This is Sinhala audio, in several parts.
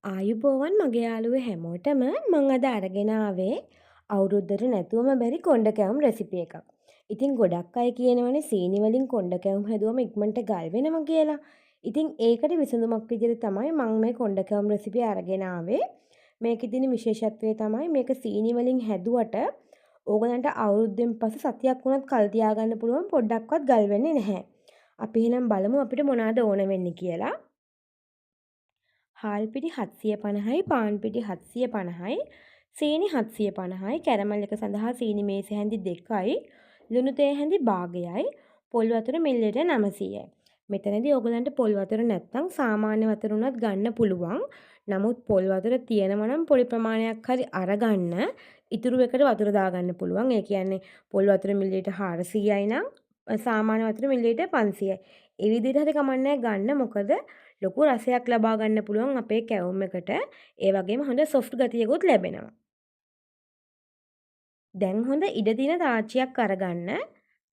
ආයුබෝවන් මගේ යාළුවෝ හැමෝටම මං අද අරගෙන ආවේ අවුරුද්දට නැතුවම බැරි කොණ්ඩ කැවුම් රෙසිපි එකක්. ඉතින් ගොඩක් අය කියනවනේ සීනි වලින් කොණ්ඩ කැවුම් හැදුවම ඉක්මනට ගල් වෙනවා කියලා. ඉතින් ඒකට විසඳුමක් විදිහට තමයි මං මේ කොණ්ඩ කැවුම් රෙසිපිය අරගෙන ආවේ. මේකේ තියෙන විශේෂත්වය තමයි මේක සීනි වලින් හැදුවට ඕගලන්ට අවුරුද්දෙන් පස්සේ සතියක් වුණත් කල් තියාගන්න පුළුවන් පොඩ්ඩක්වත් ගල් වෙන්නේ නැහැ. අපි එහෙනම් බලමු අපිට මොනවද ඕන වෙන්නේ කියලා. හාල් පිටි 750යි පාන් පිටි 750යි සීනි 750යි කැරමල් එක සඳහා සීනි මේස හැඳි 2යි ලුණු තේ හැඳි භාගයයි පොල් වතුර මිලිලීටර් 900යි. මෙතනදී ඔයගලන්ට පොල් වතුර නැත්නම් සාමාන්‍ය වතුර උනත් ගන්න පුළුවන්. නමුත් පොල් වතුර තියෙනවා නම් පොඩි ප්‍රමාණයක් හරි අරගන්න. ඉතුරු එකට වතුර දාගන්න පුළුවන්. ඒ කියන්නේ පොල් වතුර මිලිලීටර් 400යි නම් සාමාන්‍ය වතුර මිලිලීටර් 500යි. ඒ විදිහට හරි කමන්නේ ගන්න. මොකද ලොකු රසයක් ලබා ගන්න පුළුවන් අපේ කැවුම් එකට. ඒ වගේම හොඳ සොෆ්ට් ගතියකුත් ලැබෙනවා. දැන් හොඳ ඉඩ තියෙන තාච්චියක් අරගන්න.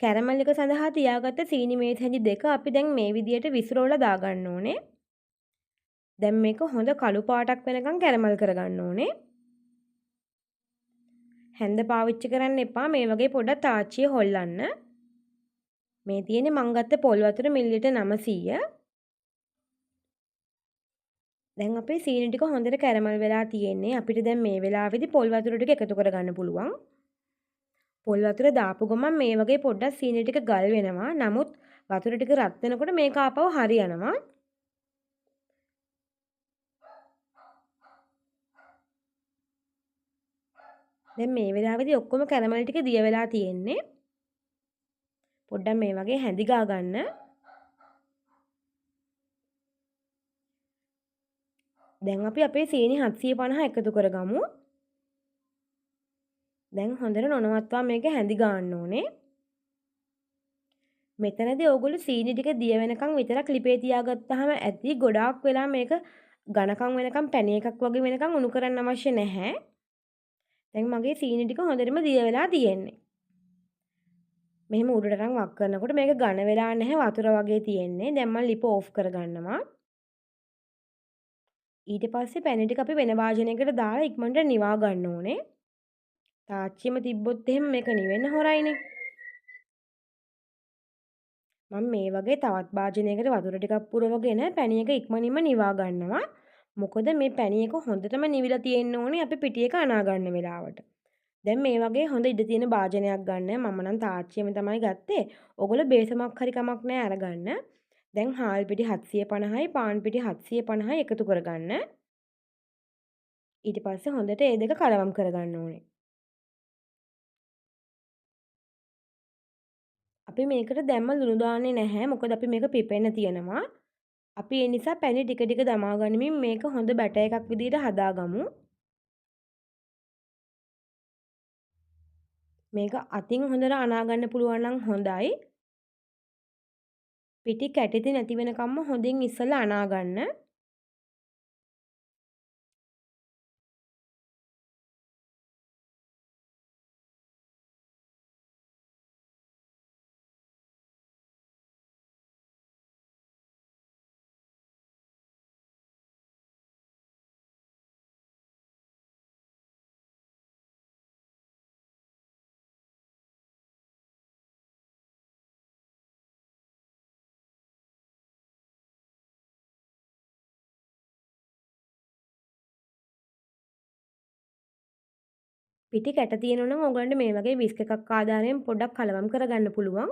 කැරමල් එක සඳහා තියාගත්ත සීනි මේස් හැඳි දෙක අපි දැන් මේ විදියට විසිරවලා දාගන්න ඕනේ. දැන් මේක හොඳ කළු පාටක් වෙනකන් කැරමල් කරගන්න ඕනේ. හැන්ද පාවිච්චි කරන්න එපා. මේ වගේ පොඩ්ඩක් තාච්චිය හොල්ලන්න. මේ තියෙන්නේ මං ගත්ත පොල් වතුර මිලිලීටර් 900. දැන් අපේ සීනි ටික හොඳට කැරමල් වෙලා තියෙන්නේ. අපිට දැන් මේ වෙලාවේදී පොල් වතුර ටික එකතු කරගන්න පුළුවන්. පොල් වතුර දාපු ගමන් මේ වගේ පොඩ්ඩක් සීනි ටික ගල් වෙනවා. නමුත් වතුර ටික රත් වෙනකොට මේක ආපහු හරියනවා. දැන් මේ වෙලාවේදී ඔක්කොම කැරමල් ටික දිය වෙලා තියෙන්නේ. පොඩ්ඩක් මේ වගේ හැඳි ගා ගන්න. දැන් අපි අපේ සීනි 750 එකතු කරගමු. දැන් හොඳට නොනවත්වා මේක හැඳි ගන්න ඕනේ. මෙතනදී ඕගොල්ලෝ සීනි ටික දිය වෙනකන් විතරක් ලිපේ තියාගත්තාම ඇති. ගොඩාක් වෙලා මේක ඝනකම් වෙනකන් පැණි එකක් වගේ වෙනකන් උණු කරන්න අවශ්‍ය නැහැ. දැන් මගේ සීනි ටික හොඳටම දිය වෙලා තියෙන්නේ. මෙහෙම උඩටනම් වක් කරනකොට මේක ඝන වෙලා නැහැ වතුර වගේ තියෙන්නේ. දැන් මම ලිප ඕෆ් කරගන්නවා. ඊට පස්සේ පැණි ටික අපි වෙන වාජනයකට දාලා ඉක්මනට නිවා ගන්න ඕනේ. තාච්චියම තිබ්බොත් එහෙම මේක නිවෙන්න හොරයිනේ. මම මේ වගේ තවත් භාජනයකට වතුර ටිකක් පුරවගෙන පැණි එක ඉක්මනින්ම නිවා ගන්නවා. මොකද මේ පැණි එක හොඳටම නිවිලා තියෙන්න ඕනේ අපි පිටි එක අනා ගන්න වෙලාවට. දැන් මේ වගේ හොඳ ඉඩ තියෙන භාජනයක් ගන්න. මම නම් තාච්චියම තමයි ගත්තේ. ඔයගොල්ලෝ බේසමක් හරි කමක් නැහැ අරගන්න. දැන් හාල් පිටි 750යි පාන් පිටි 750යි එකතු කරගන්න. ඊට පස්සේ හොඳට මේ දෙක කලවම් කරගන්න ඕනේ. අපි මේකට දැම්ම ලුණු දාන්නේ නැහැ. මොකද අපි මේක පිපෙන්න තියෙනවා. අපි ඒ නිසා පැණි ටික ටික දමා ගනිමින් මේක හොඳ බැටර් එකක් විදිහට හදාගමු. මේක අතින් හොඳට අනා ගන්න පුළුවන් නම් හොඳයි. පිටි කැටිති නැති වෙනකම්ම හොඳින් ඉස්සලා අනා ගන්න. පිටි කැට තියෙනවා නම් ඔයගලන්ට මේ වගේ විස්ක් එකක් ආධාරයෙන් පොඩ්ඩක් කලවම් කරගන්න පුළුවන්.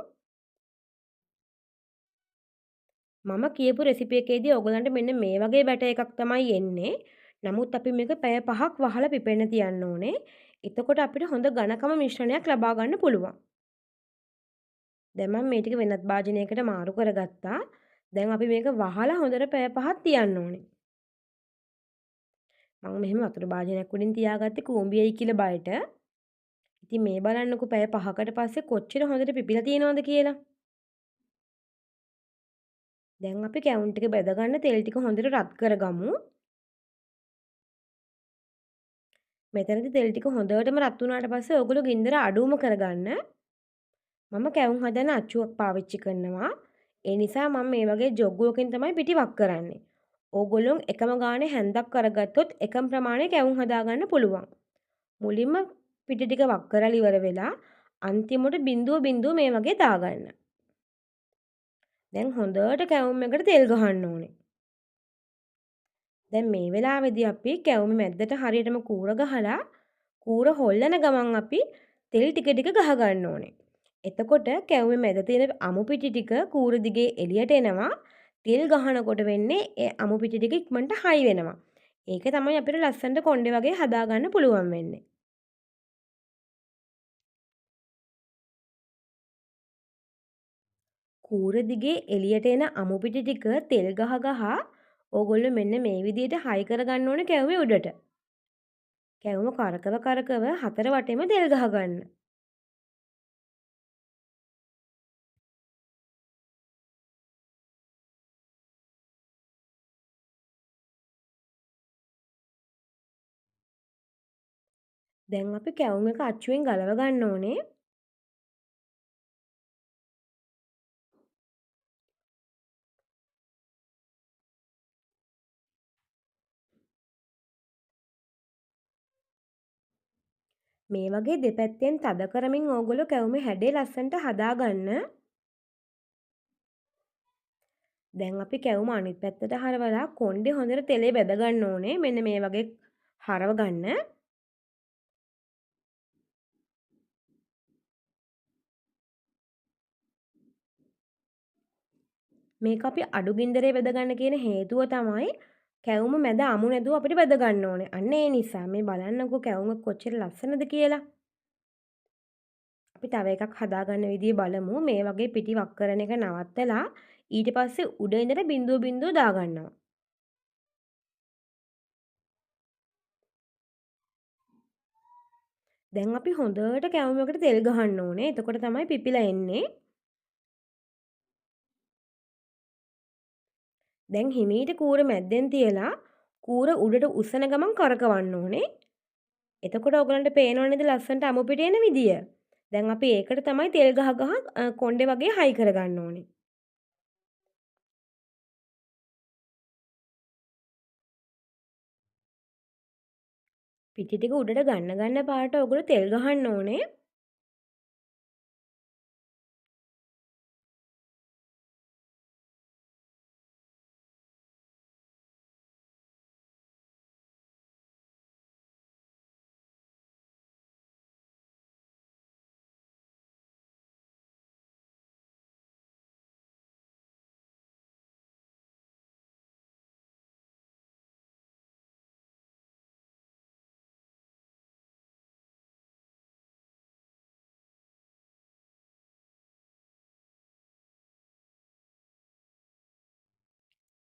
මම කියපු රෙසිපි එකේදී ඔයගලන්ට මෙන්න මේ වගේ බැටර් එකක් තමයි එන්නේ. නමුත් අපි මේක පැය 5ක් වහලා පිපෙන්න තියන්න ඕනේ. එතකොට අපිට හොඳ ඝනකම මිශ්‍රණයක් ලබා ගන්න පුළුවන්. දැන් මම මේ ටික වෙනත් භාජනයකට මාරු කරගත්තා. දැන් අපි මේක වහලා හොඳට පැය 5ක් තියන්න ඕනේ. මම මෙහෙම වතුර භාජනයක් උඩින් තියාගත්තේ කූඹියයි කියලා බයට. ඉතින් මේ බලන්නකෝ පැය 5කට පස්සේ කොච්චර හොඳට පිපිලා තියෙනවද කියලා. දැන් අපි කැවුම් ටික බෙද ගන්න තෙල් ටික හොඳට රත් කරගමු. මෙතනදී තෙල් ටික හොඳටම රත් වුණාට පස්සේ ඔයගොල්ලෝ ගින්දර අඩුවම කරගන්න. මම කැවුම් හදන අච්චුවක් පාවිච්චි කරනවා. ඒ නිසා මම මේ වගේ ජොග්ගුවකින් තමයි පිටි වක් කරන්නේ. ඕගොල්ලෝ එකම ගානේ හැන්දක් කරගත්තොත් එකම ප්‍රමාණය කැවුම් හදාගන්න පුළුවන්. මුලින්ම පිටි ටික වක් කරලා ඉවර වෙලා අන්තිමට බිඳුව බිඳුව මේ වගේ දාගන්න. දැන් හොඳට කැවුම් එකට තෙල් ගහන්න ඕනේ. දැන් මේ වෙලාවේදී අපි කැවුම මැද්දට හරියටම කූර ගහලා කූර හොල්ලන ගමන් අපි තෙල් ටික ටික ගහ ගන්න ඕනේ. එතකොට කැවුමේ මැද තියෙන අමු පිටි ටික කූර දිගේ එළියට එනවා. තෙල් ගහනකොට වෙන්නේ ඒ අමු පිටි ටික ඉක්මනට හයි වෙනවා. ඒක තමයි අපිට ලස්සනට කොණ්ඩේ වගේ හදා ගන්න පුළුවන් වෙන්නේ. කූර දිගේ එළියට එන අමු පිටි ටික තෙල් ගහ ගහ ඕගොල්ලෝ මෙන්න මේ විදිහට හයි කරගන්න ඕනේ කැවුමේ උඩට. කැවුම කරකව කරකව හතර වටේම තෙල් ගහ ගන්න. දැන් අපි කැවුම් එක අච්චුවෙන් ගලව ගන්න ඕනේ. මේ වගේ දෙපැත්තෙන් තද කරමින් ඕගොල්ලෝ කැවුමේ හැඩේ ලස්සනට හදා ගන්න. දැන් අපි කැවුම අනිත් පැත්තට හරවලා කොණ්ඩේ හොඳට තෙලේ බැද ගන්න ඕනේ. මෙන්න මේ වගේ හරව ගන්න. මේක අපි අඩු ගින්දරේ බැද ගන්න කියන හේතුව තමයි කැවුම මැද අමු නැතුව අපිට බැද ගන්න ඕනේ. අන්න ඒ නිසා මේ බලන්නකෝ කැවුම කොච්චර ලස්සනද කියලා. අපි තව එකක් හදාගන්න විදිය බලමු. මේ වගේ පිටි වක් කරන එක නවත්තලා ඊට පස්සේ උඩ ඉඳලා බිඳුව බිඳුව දාගන්නවා. දැන් අපි හොඳට කැවුමකට තෙල් ගහන්න ඕනේ. එතකොට තමයි පිපිලා එන්නේ. දැන් හිමීට කූර මැද්දෙන් තියලා කූර උඩට උස්සන ගමන් කරකවන්න ඕනේ. එතකොට ඔයගලන්ට පේනව නේද ලස්සනට අමු පිට එන විදිය. දැන් අපි ඒකට තමයි තෙල් ගහ ගහ කොණ්ඩේ වගේ හයි කරගන්න ඕනේ. පිටි ටික උඩට ගන්න පාට ඔයගොල්ලෝ තෙල් ගහන්න ඕනේ.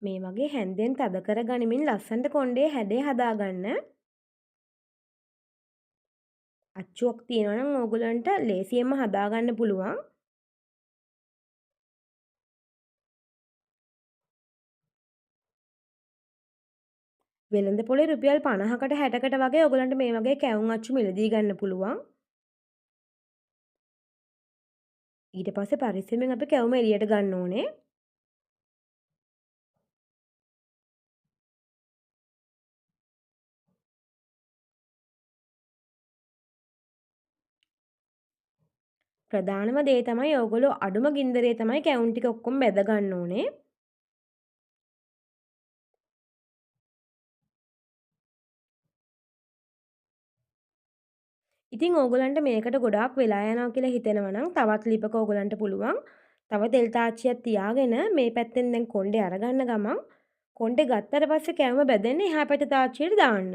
මේ වගේ හැන්දෙන් තද කර ගනිමින් ලස්සනට කොණ්ඩේ හැඩේ හදාගන්න. අච්චුවක් තියෙනවා නම් ඕගොල්ලන්ට ලේසියෙන්ම හදාගන්න පුළුවන්. වෙළඳ පොලේ රුපියල් 50කට 60කට වගේ ඔයගලන්ට මේ වගේ කැවුම් අච්චු මිලදී ගන්න පුළුවන්. ඊට පස්සේ පරිස්සමෙන් අපි කැවුම එළියට ගන්න ඕනේ. ප්‍රධානම දේ තමයි ඕගොල්ලෝ අඩුම ගින්දරේ තමයි කැවුම් ටික ඔක්කොම බැද ගන්න ඕනේ. ඉතින් ඕගොල්ලන්ට මේකට ගොඩාක් වෙලා යනවා කියලා හිතෙනවා නම් තවත් ලිපක ඕගොල්ලන්ට පුළුවන් තව තෙල් තාච්චියක් තියාගෙන මේ පැත්තෙන් දැන් කොණ්ඩේ අරගන්න ගමන් කොණ්ඩේ ගත්තට පස්සේ කැවුම බැදෙන්න එහා පැත්ත තාච්චියට දාන්න.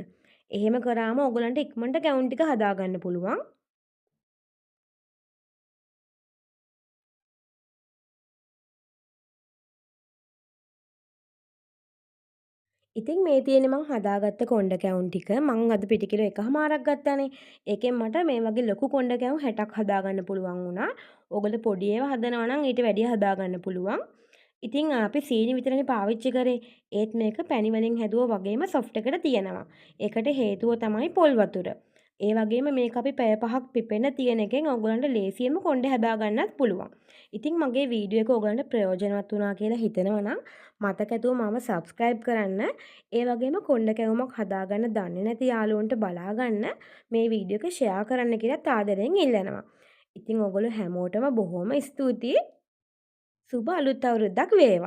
එහෙම කරාම ඕගොල්ලන්ට ඉක්මනට කැවුම් ටික හදාගන්න පුළුවන්. ඉතින් මේ තියෙන්නේ මං හදාගත්ත කොණ්ඩ කැවුම් ටික. මං අද පිටි කිලෝ 1/2ක් ගත්තානේ. ඒකෙන් මට මේ වගේ ලොකු කොණ්ඩ කැවුම් 60ක් හදාගන්න පුළුවන් වුණා. ඕගොල්ලෝ පොඩි ඒවා හදනවා නම් ඊට වැඩිය හදාගන්න පුළුවන්. ඉතින් අපි සීනි විතරනේ පාවිච්චි කරේ. ඒත් මේක පැණි වලින් හැදුවා වගේම සොෆ්ට් එකට තියෙනවා. ඒකට හේතුව තමයි පොල් වතුර. ඒ වගේම මේක අපි පැය 5ක් පිපෙන්න තියෙන එකෙන් ඔයගලන්ට ලේසියෙන්ම කොණ්ඩේ හදා ගන්නත් පුළුවන්. ඉතින් මගේ වීඩියෝ එක ඔයගලන්ට ප්‍රයෝජනවත් වුණා කියලා හිතෙනවා නම් මතක ඇතුව මාව subscribe කරන්න. ඒ වගේම කොණ්ඩ කැවුමක් හදාගන්න දන්නේ නැති යාළුවන්ට බලා ගන්න මේ වීඩියෝ එක share කරන්න කියලා ආදරෙන් ඉල්ලනවා. ඉතින් ඔයගොල්ලෝ හැමෝටම බොහොම ස්තුතියි. සුබ අලුත් අවුරුද්දක් වේවා.